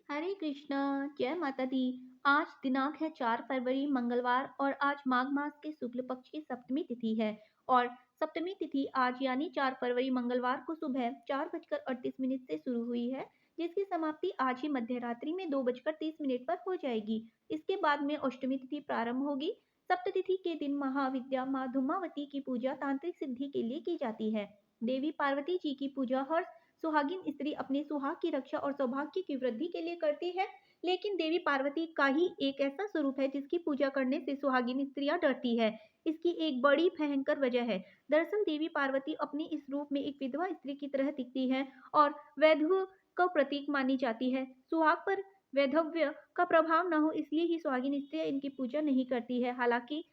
हरे कृष्णा। जय माता दी। आज दिनांक है 4 फरवरी मंगलवार और आज माघ मास के शुक्ल पक्ष की सप्तमी तिथि है। और सप्तमी तिथि आज यानी 4 फरवरी मंगलवार को सुबह 4:38 से शुरू हुई है, जिसकी समाप्ति आज ही मध्य रात्रि में 2:30 पर हो जाएगी। इसके बाद में अष्टमी तिथि प्रारंभ होगी। सप्ततिथि के दिन महाविद्या माँ धूमावती की पूजा तांत्रिक सिद्धि के लिए की जाती है। देवी पार्वती जी की पूजा हर सुहागिन स्त्री अपने सुहाग की रक्षा और सौभाग्य की वृद्धि के लिए करती है। लेकिन देवी पार्वती का ही एक ऐसा स्वरूप है जिसकी पूजा करने से सुहागिन स्त्रियां डरती है। इसकी एक बड़ी भयंकर वजह है। दरअसल देवी पार्वती अपने इस रूप में एक विधवा स्त्री की तरह दिखती है और वैधव्य का प्रतीक मानी जाती है। सुहाग पर वैधव्य का प्रभाव न हो इसलिए ही सुहागिन स्त्रियां इनकी पूजा नहीं करती है। हालांकि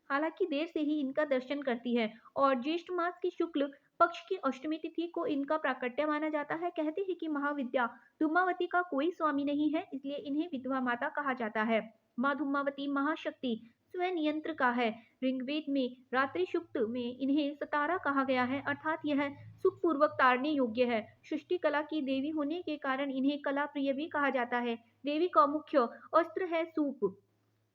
हालांकि देर से ही इनका दर्शन करती है और ज्येष्ठ मास की शुक्ल पक्ष की अष्टमी तिथि को इनका प्राकट्य माना जाता है। कहते हैं कि महाविद्या धूमावती का कोई स्वामी नहीं है, इसलिए इन्हें विधवा माता कहा जाता है। माँ धूमावती महाशक्ति स्वयं यंत्र का है। ऋग्वेद में रात्रि शुक्त में इन्हें सतारा कहा गया है, अर्थात यह सुखपूर्वक तारने योग्य है। सृष्टि कला की देवी होने के कारण इन्हें कला प्रिय भी कहा जाता है। देवी का मुख्य अस्त्र है सूप,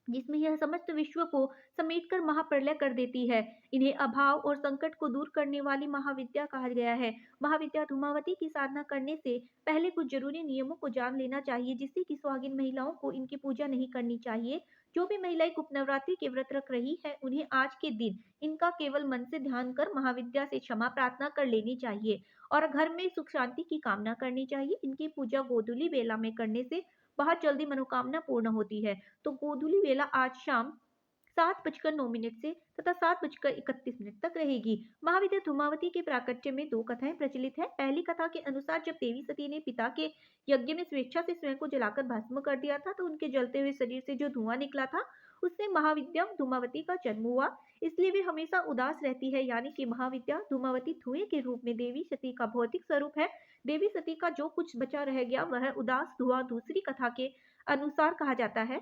जिसमें यह समस्त विश्व को समेटकर महाप्रलय कर देती है। इन्हें अभाव और संकट को दूर करने वाली महाविद्या कहा गया है। महाविद्या धूमावती की साधना करने से पहले कुछ जरूरी नियमों को जान लेना चाहिए, जिससे कि सुहागिन महिलाओं को इनकी पूजा नहीं करनी चाहिए। जो भी महिलाएं गुप्त नवरात्रि के व्रत रख रही है, उन्हें आज के दिन इनका केवल मन से ध्यान कर महाविद्या से क्षमा प्रार्थना कर लेनी चाहिए और घर में सुख शांति की कामना करनी चाहिए। इनकी पूजा गोधूली बेला में करने से बहुत जल्दी मनोकामना पूर्ण होती है। तो गोधूली बेला आज शाम 7:09 से तथा 7:31 तक रहेगी। महाविद्या धूमावती के प्राकट्य में दो कथाएं प्रचलित है। पहली कथा के अनुसार जब देवी सती ने पिता के यज्ञ में स्वेच्छा से स्वयं को जलाकर भस्म कर दिया था, तो उनके जलते हुए शरीर से जो धुआं निकला था, उससे महाविद्या धूमावती का जन्म हुआ। इसलिए वे हमेशा उदास रहती है, यानी कि महाविद्या धूमावती धुएं के रूप में देवी सती का भौतिक स्वरूप है। देवी सती का जो कुछ बचा रह गया वह उदास धुआं। दूसरी कथा के अनुसार कहा जाता है,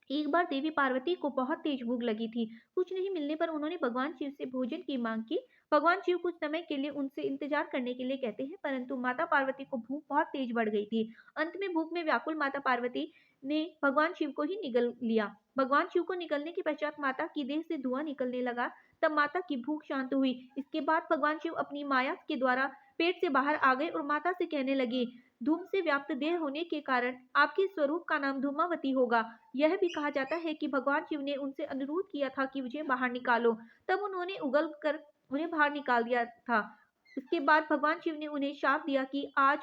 एक बार देवी पार्वती को बहुत तेज भूख लगी थी। कुछ नहीं मिलने पर उन्होंने भगवान शिव से भोजन की मांग की। भगवान शिव कुछ समय के लिए उनसे इंतजार करने के लिए कहते हैं, परंतु माता पार्वती को भूख बहुत तेज बढ़ गई थी। अंत में भूख में व्याकुल माता पार्वती ने भगवान शिव को ही निगल लिया। भगवान शिव को निगलने के पश्चात माता की देह से धुआं निकलने लगा। तब माता की भूख शांत हुई। इसके बाद भगवान शिव अपनी माया के द्वारा पेट से बाहर आ गए और माता से कहने लगे, धूम से व्याप्त देह होने के कारण आपके स्वरूप का नाम धूमावती होगा। यह भी कहा जाता है कि भगवान शिव ने उनसे अनुरोध किया था कि मुझे बाहर निकालो, तब उन्होंने उगल कर उन्हें बाहर निकाल दिया था। उसके बाद भगवान शिव ने उन्हें शाप दिया कि आज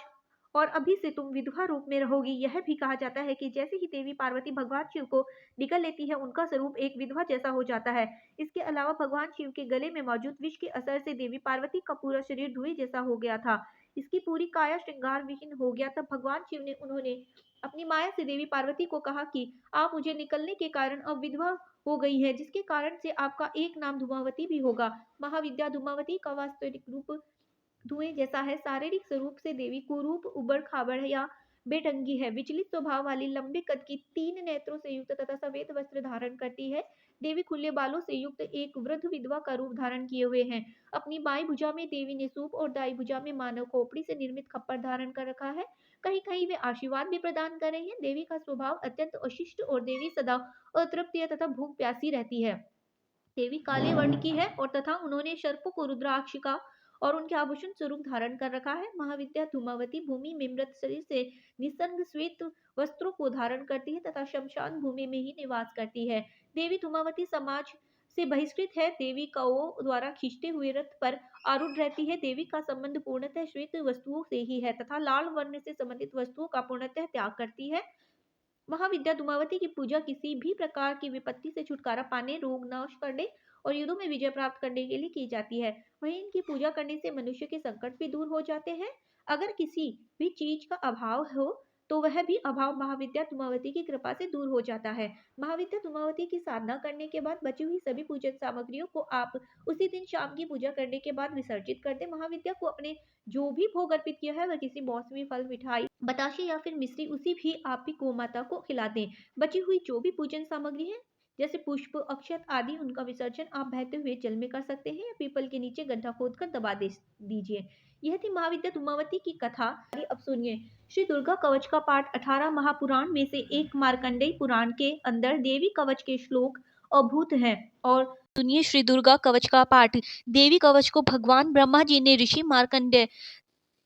और अभी से तुम विधवा रूप में रहोगी। यह भी कहा जाता है कि जैसे ही देवी पार्वती भगवान शिव को निकल लेती है, उनका स्वरूप एक विधवा जैसा हो जाता है। इसके अलावा भगवान शिव के गले में मौजूद विष के असर से देवी पार्वती का पूरा शरीर धुएं जैसा हो गया था। इसकी पूरी काया श्रृंगार विहीन हो गया। तब भगवान शिव ने उन्होंने अपनी माया से देवी पार्वती को कहा कि आप मुझे निकलने के कारण अब विधवा हो गई है, जिसके कारण से आपका एक नाम धूमावती भी होगा। महाविद्या धूमावती का वास्तविक रूप धुएं जैसा है। शारीरिक स्वरूप से देवी कुरूप, उबड़ खाबड़ या बेढंगी है। विचलित स्वभाव वाली, लंबे कद की, 3 नेत्रों से युक्त तथा सफेद वस्त्र धारण करती है। देवी खुले बालों से युक्त एक वृद्ध विधवा का रूप धारण किए हुए हैं। अपनी बाई भुजा में देवी ने सूप और दाई भुजा में मानव खोपड़ी से निर्मित खप्पर धारण कर रखा है। कहीं कहीं वे आशीर्वाद भी प्रदान कर रही हैं। देवी का स्वभाव अत्यंत अशिष्ट और देवी सदा अतृप्त तथा भूख प्यासी रहती है। देवी काले वर्ण की है और तथा उन्होंने सर्प को रुद्राक्ष का और उनके आभूषण स्वरूप धारण कर रखा है। महाविद्या धूमावती भूमि में मृत शरीर से निसंग श्वेत वस्त्रों को धारण करती है तथा शमशान भूमि में ही निवास करती है। देवी धूमावती समाज से बहिष्कृत है। देवी कौओं द्वारा खींचते हुए रथ पर आरूढ़ रहती है। देवी का संबंध पूर्णतः श्वेत वस्तुओं से ही है तथा लाल वर्ण से संबंधित वस्तुओं का पूर्णतः त्याग करती है। महाविद्या धूमावती की पूजा किसी भी प्रकार की विपत्ति से छुटकारा पाने, रोग नाश करने और युद्धों में विजय प्राप्त करने के लिए की जाती है। वहीं इनकी पूजा करने से मनुष्य के संकट भी दूर हो जाते हैं। अगर किसी भी चीज का अभाव हो तो वह भी अभाव महाविद्या धूमावती की कृपा से दूर हो जाता है। महाविद्या धूमावती की साधना करने के बाद बची हुई सभी पूजन सामग्रियों को आप उसी दिन शाम की पूजा करने के बाद विसर्जित कर दें। महाविद्या को अपने जो भी भोग अर्पित किया है वह किसी मौसमी फल, मिठाई, बताशे या फिर मिश्री उसी भी आप भी गोमाता को खिला दें। बची हुई जो भी पूजन सामग्री है जैसे पुष्प, अक्षत आदि, उनका विसर्जन आप बहते हुए जल में कर सकते हैं या पीपल के नीचे गड्ढा खोदकर दबा दे दीजिए। यह थी महाविद्या धूमावती की कथा। अब सुनिए, श्री दुर्गा कवच का पाठ 18 महापुराण में से एक मार्कंडेय पुराण के अंदर देवी कवच के श्लोक अभूत है। और सुनिए श्री दुर्गा कवच का पाठ। देवी कवच को भगवान ब्रह्मा जी ने ऋषि मार्कंडेय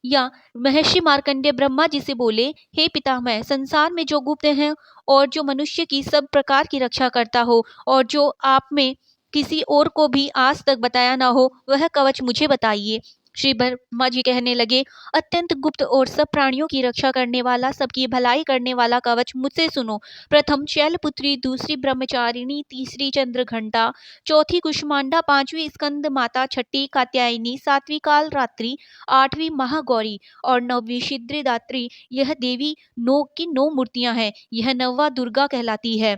या महर्षि मार्कंडेय ब्रह्मा जी से बोले, हे पितामह, संसार में जो गुप्त है और जो मनुष्य की सब प्रकार की रक्षा करता हो और जो आप में किसी और को भी आज तक बताया ना हो, वह कवच मुझे बताइए। श्री ब्रह्मा जी कहने लगे, अत्यंत गुप्त और सब प्राणियों की रक्षा करने वाला, सबकी भलाई करने वाला कवच मुझसे सुनो। प्रथम शैलपुत्री, दूसरी ब्रह्मचारिणी, तीसरी चंद्रघंटा, चौथी कुष्मांडा, पांचवी स्कंद माता, छठी कात्यायनी, सातवीं काल रात्रि, आठवीं महागौरी और नौवीं सिद्धिदात्री। यह देवी नौ की नौ मूर्तियां हैं। यह नववा दुर्गा कहलाती है।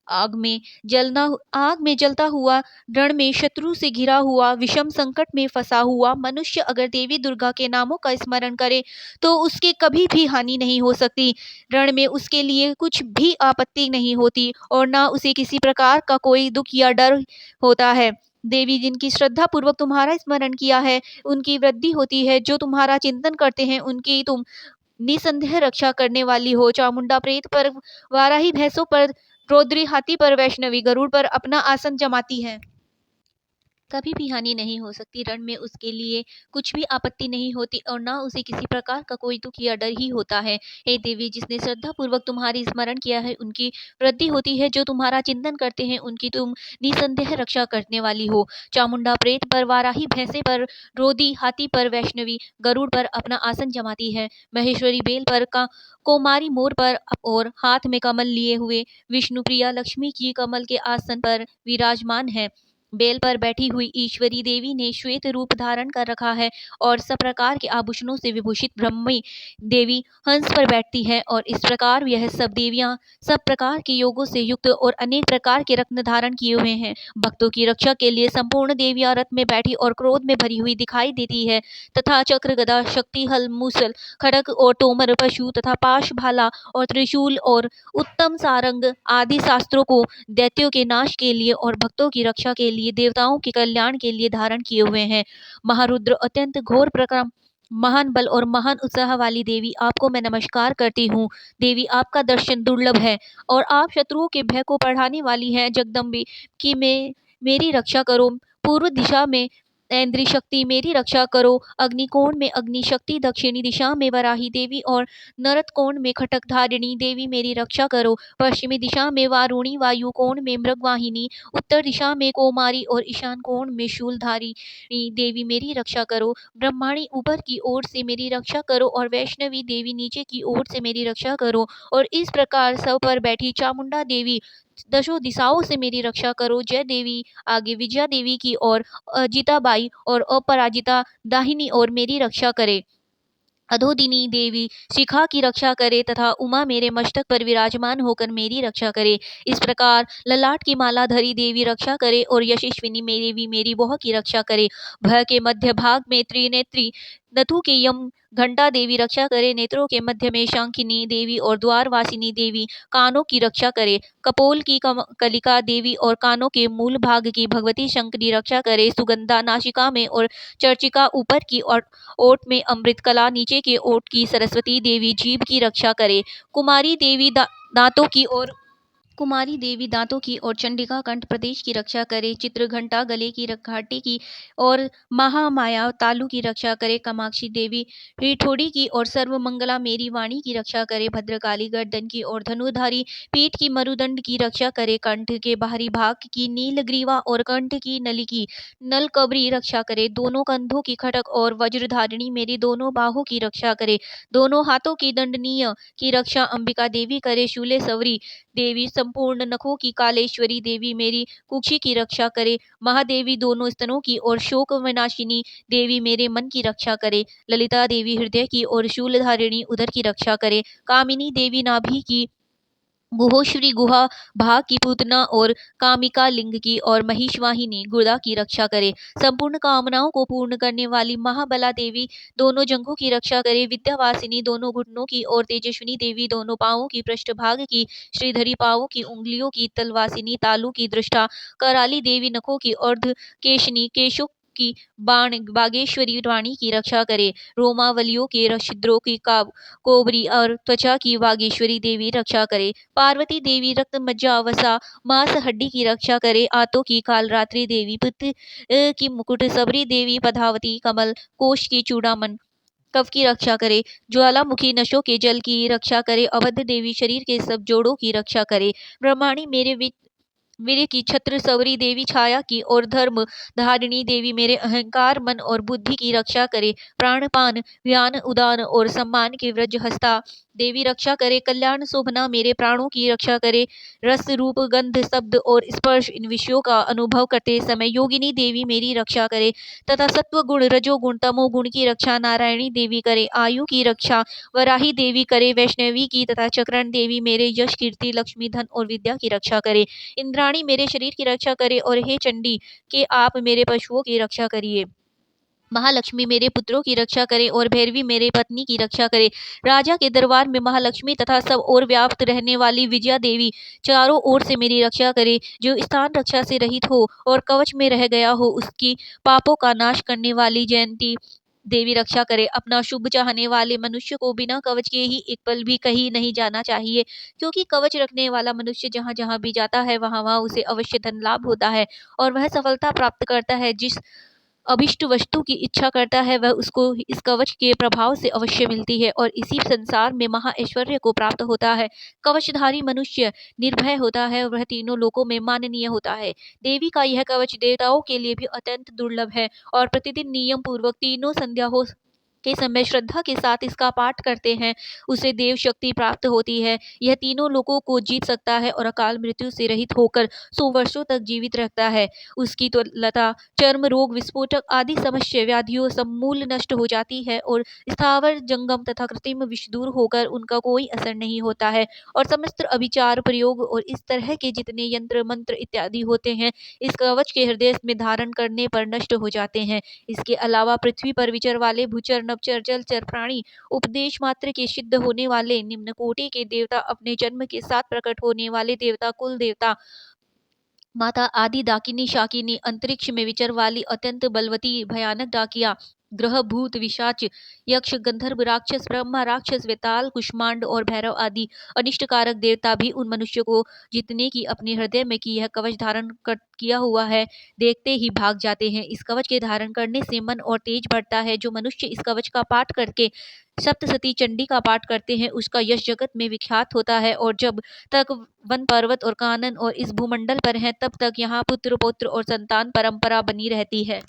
आग में जलता हुआ, रण में शत्रु से घिरा हुआ, विषम संकट में फंसा हुआ मनुष्य अगर देवी दुर्गा के नामों का स्मरण करे तो उसके कभी भी हानि नहीं हो सकती। रण में उसके लिए कुछ भी आपत्ति नहीं होती और ना उसे किसी प्रकार का कोई दुख या डर होता है। देवी जिनकी श्रद्धा पूर्वक तुम्हारा स्मरण किया है, उनकी वृद्धि होती है। जो तुम्हारा चिंतन करते हैं, उनकी तुम निसंदेह रक्षा करने वाली हो। चामुंडा प्रेत पर, वाराही भैंसों पर, रौद्री हाथी पर, वैष्णवी गरुड़ पर अपना आसन जमाती है। कभी भी हानि नहीं हो सकती। रण में उसके लिए कुछ भी आपत्ति नहीं होती और ना उसे किसी प्रकार का कोई दुख या डर ही होता है। हे देवी, जिसने श्रद्धा पूर्वक तुम्हारी स्मरण किया है, उनकी वृद्धि होती है। जो तुम्हारा चिंतन करते हैं, उनकी तुम निसंदेह रक्षा करने वाली हो। चामुंडा प्रेत पर, वाराही भैंसे पर, रोदी हाथी पर, वैष्णवी गरुड़ पर अपना आसन जमाती है। महेश्वरी बेल पर, कोमारी मोर पर और हाथ में कमल लिए हुए विष्णु प्रिया लक्ष्मी की कमल के आसन पर विराजमान है। बेल पर बैठी हुई ईश्वरी देवी ने श्वेत रूप धारण कर रखा है और सब प्रकार के आभूषणों से विभूषित ब्रह्मी देवी हंस पर बैठती है। और इस प्रकार यह सब देवियां सब प्रकार के योगों से युक्त और अनेक प्रकार के रत्न धारण किए हुए हैं। भक्तों की रक्षा के लिए संपूर्ण देवियां रथ में बैठी और क्रोध में भरी हुई दिखाई देती है तथा चक्र, गदा, शक्ति, हल, मूसल, खड़ग और तोमर, पशु तथा पाश, भाला और त्रिशूल और उत्तम सारंग आदि शास्त्रों को दैत्यों के नाश के लिए और भक्तों की रक्षा के लिए, देवताओं के कल्याण के लिए धारण किए हुए हैं। महारुद्र, अत्यंत घोर प्रक्रम, महान बल और महान उत्साह वाली देवी, आपको मैं नमस्कार करती हूँ। देवी, आपका दर्शन दुर्लभ है और आप शत्रुओं के भय को बढ़ाने वाली हैं। जगदम्बे की मेरी रक्षा करो। पूर्व दिशा में ऐन्द्री शक्ति, मेरी रक्षा करो। अग्निकोण में अग्नि शक्ति, दक्षिणी दिशा में वराही देवी और नरत कोण में खटकधारिणी देवी, मेरी रक्षा करो। पश्चिमी दिशा में वारुणी, वायु कोण में मृगवाहिनी, उत्तर दिशा में कोमारी और ईशान कोण में शूलधारी देवी, मेरी रक्षा करो। ब्रह्माणी, ऊपर की ओर से मेरी रक्षा करो और वैष्णवी देवी, नीचे की ओर से मेरी रक्षा करो। और इस प्रकार सब पर बैठी चामुंडा देवी, दशों दिशाओं से मेरी रक्षा करो। जय देवी आगे विजया देवी की और अजिताबाई और अपराजिता दाहिनी ओर मेरी रक्षा करे। अधोदिनी देवी शिखा की रक्षा करे तथा उमा मेरे मस्तक पर विराजमान होकर मेरी रक्षा करे। इस प्रकार ललाट की माला धरी देवी रक्षा करे और यशस्विनी देवी मेरी बह की रक्षा करे। भय के मध्य भाग में त्रिनेत्री नथु के यम घंटा देवी रक्षा करे। नेत्रों के मध्य में शंखिनी देवी और द्वारवासिनी देवी कानों की रक्षा करे। कपोल की कलिका देवी और कानों के मूल भाग की भगवती शंकरी रक्षा करे। सुगंधा नासिका में और चर्चिका ऊपर की और ओट में अमृत कला, नीचे के ओट की सरस्वती देवी जीभ की रक्षा करे। कुमारी देवी दांतों की और कुमारी देवी दांतों की और चंडिका कंठ प्रदेश की रक्षा करे। चित्रघंटा गले की घाटी की और महामाया तालु की रक्षा करे। कामाक्षी देवी रिठोड़ी की और सर्वमंगला मेरी वाणी की रक्षा करे। भद्रकाली गर्दन की और धनुधारी पीठ की मरुदंड की रक्षा करे। कंठ के बाहरी भाग की नीलग्रीवा और कंठ की नली की नलकबरी रक्षा करे। दोनों कंधों की खटक और वज्रधारिणी मेरी दोनों बाहों की रक्षा करे। दोनों हाथों की दंडनीय की रक्षा अंबिका देवी करे। शूले सवरी देवी संपूर्ण नखों की कालेश्वरी देवी मेरी कुक्षी की रक्षा करे। महादेवी दोनों स्तनों की और शोक विनाशिनी देवी मेरे मन की रक्षा करे। ललिता देवी हृदय की और शूलधारिणी उदर की रक्षा करे। कामिनी देवी नाभि की, गुहोश्री गुहा भाग की पूतना और कामिका लिंग की और महिषवाहिनी गुदा की रक्षा करे। संपूर्ण कामनाओं को पूर्ण करने वाली महाबला देवी दोनों जंघों की रक्षा करे। विद्यावासिनी दोनों घुटनों की और तेजस्विनी देवी दोनों पांवों की पृष्ठभाग की। श्रीधरी पांवों की उंगलियों की। तलवासिनी तालु की। दृष्टा कराली देवी नखों की। अर्ध केशनी केशों की बाण बागेश्वरी वाणी की रक्षा करे। रोमावलियों के छिद्रों की कोबरी और त्वचा की वागीश्वरी देवी रक्षा करे। पार्वती देवी रक्त मज्जा वसा मांस हड्डी की रक्षा करे। आतों की कालरात्रि देवी पुत्र की मुकुट सबरी देवी पद्मावती कमल कोश की चूड़ामन कफ की रक्षा करे। ज्वालामुखी नशों के जल की रक्षा करे। अवध देवी शरीर के सब जोड़ों की रक्षा करे। ब्रह्माणी मेरे वीर्य की छत्र सवरी देवी छाया की और धर्म धारिणी देवी मेरे अहंकार मन और बुद्धि की रक्षा करे। प्राणपान व्यान उदान और सम्मान की व्रज हस्ता देवी रक्षा करे। कल्याण शोभना मेरे प्राणों की रक्षा करे। रस रूप गंध शब्द और स्पर्श इन विषयों का अनुभव करते समय योगिनी देवी मेरी रक्षा करे तथा सत्व गुण रजोगुण तमोगुण की रक्षा नारायणी देवी करे। आयु की रक्षा वराही देवी करे। वैष्णवी की तथा चक्रण देवी मेरे यश कीर्ति लक्ष्मी धन और विद्या की रक्षा करे। इंद्राणी मेरे शरीर की रक्षा करे और हे चंडी के आप मेरे पशुओं की रक्षा करिए। महालक्ष्मी मेरे पुत्रों की रक्षा करे और भैरवी मेरे पत्नी की रक्षा करे। राजा के दरबार में महालक्ष्मी तथा सब और व्याप्त रहने वाली विजया देवी चारों ओर से मेरी रक्षा करे। जो स्थान रक्षा से रहित हो और कवच में रह गया हो उसकी पापों का नाश करने वाली जयंती देवी रक्षा करे। अपना शुभ चाहने वाले मनुष्य को बिना कवच के ही एक पल भी कहीं नहीं जाना चाहिए, क्योंकि कवच रखने वाला मनुष्य जहाँ जहाँ भी जाता है वहाँ वहाँ उसे अवश्य धन लाभ होता है और वह सफलता प्राप्त करता है। जिस अभिष्ट वस्तु की इच्छा करता है वह उसको इस कवच के प्रभाव से अवश्य मिलती है और इसी संसार में महा ऐश्वर्य को प्राप्त होता है। कवचधारी मनुष्य निर्भय होता है और वह तीनों लोकों में माननीय होता है। देवी का यह कवच देवताओं के लिए भी अत्यंत दुर्लभ है और प्रतिदिन नियम पूर्वक तीनों संध्या हो के समय श्रद्धा के साथ इसका पाठ करते हैं उसे देव शक्ति प्राप्त होती है। यह तीनों लोगों को जीत सकता है और अकाल मृत्यु से रहित होकर 100 वर्षों तक जीवित रहता है। उसकी तो लता चर्म रोग विस्फोटक आदि समस्या व्याधियों समूल नष्ट हो जाती है और स्थावर जंगम तथा कृत्रिम विष दूर होकर उनका कोई असर नहीं होता है और समस्त अभिचार प्रयोग और इस तरह के जितने यंत्र मंत्र इत्यादि होते हैं इस कवच के हृदय में धारण करने पर नष्ट हो जाते हैं। इसके अलावा पृथ्वी पर विचर वाले भूचर नवचर जलचर प्राणी उपदेश मात्र के सिद्ध होने वाले निम्न कोटि के देवता अपने जन्म के साथ प्रकट होने वाले देवता कुल देवता माता आदि डाकिनी शाकिनी अंतरिक्ष में विचर वाली अत्यंत बलवती भयानक डाकिया ग्रह भूत विशाच यक्ष गंधर्व राक्षस ब्रह्मा राक्षस वेताल कुष्मांड और भैरव आदि अनिष्टकारक देवता भी उन मनुष्य को जितने की अपने हृदय में की यह कवच धारण किया हुआ है देखते ही भाग जाते हैं। इस कवच के धारण करने से मन और तेज बढ़ता है। जो मनुष्य इस कवच का पाठ करके सप्तसती चंडी का पाठ करते हैं उसका यश जगत में विख्यात होता है और जब तक वन पर्वत और कानन और इस भूमंडल पर हैं तब तक यहाँ पुत्र पौत्र और संतान परंपरा बनी रहती है।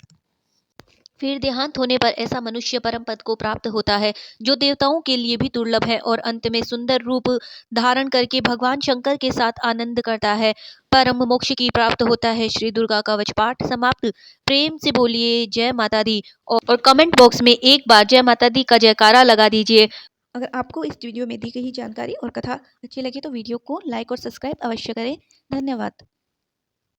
फिर देहांत होने पर ऐसा मनुष्य परम पद को प्राप्त होता है जो देवताओं के लिए भी दुर्लभ है और अंत में सुंदर रूप धारण करके भगवान शंकर के साथ आनंद करता है परम मोक्ष की प्राप्त होता है। श्री दुर्गा कवच पाठ समाप्त। प्रेम से बोलिए जय माता दी और कमेंट बॉक्स में एक बार जय माता दी का जयकारा लगा दीजिए। अगर आपको इस वीडियो में दी गई जानकारी और कथा अच्छी लगी तो वीडियो को लाइक और सब्सक्राइब अवश्य करें। धन्यवाद।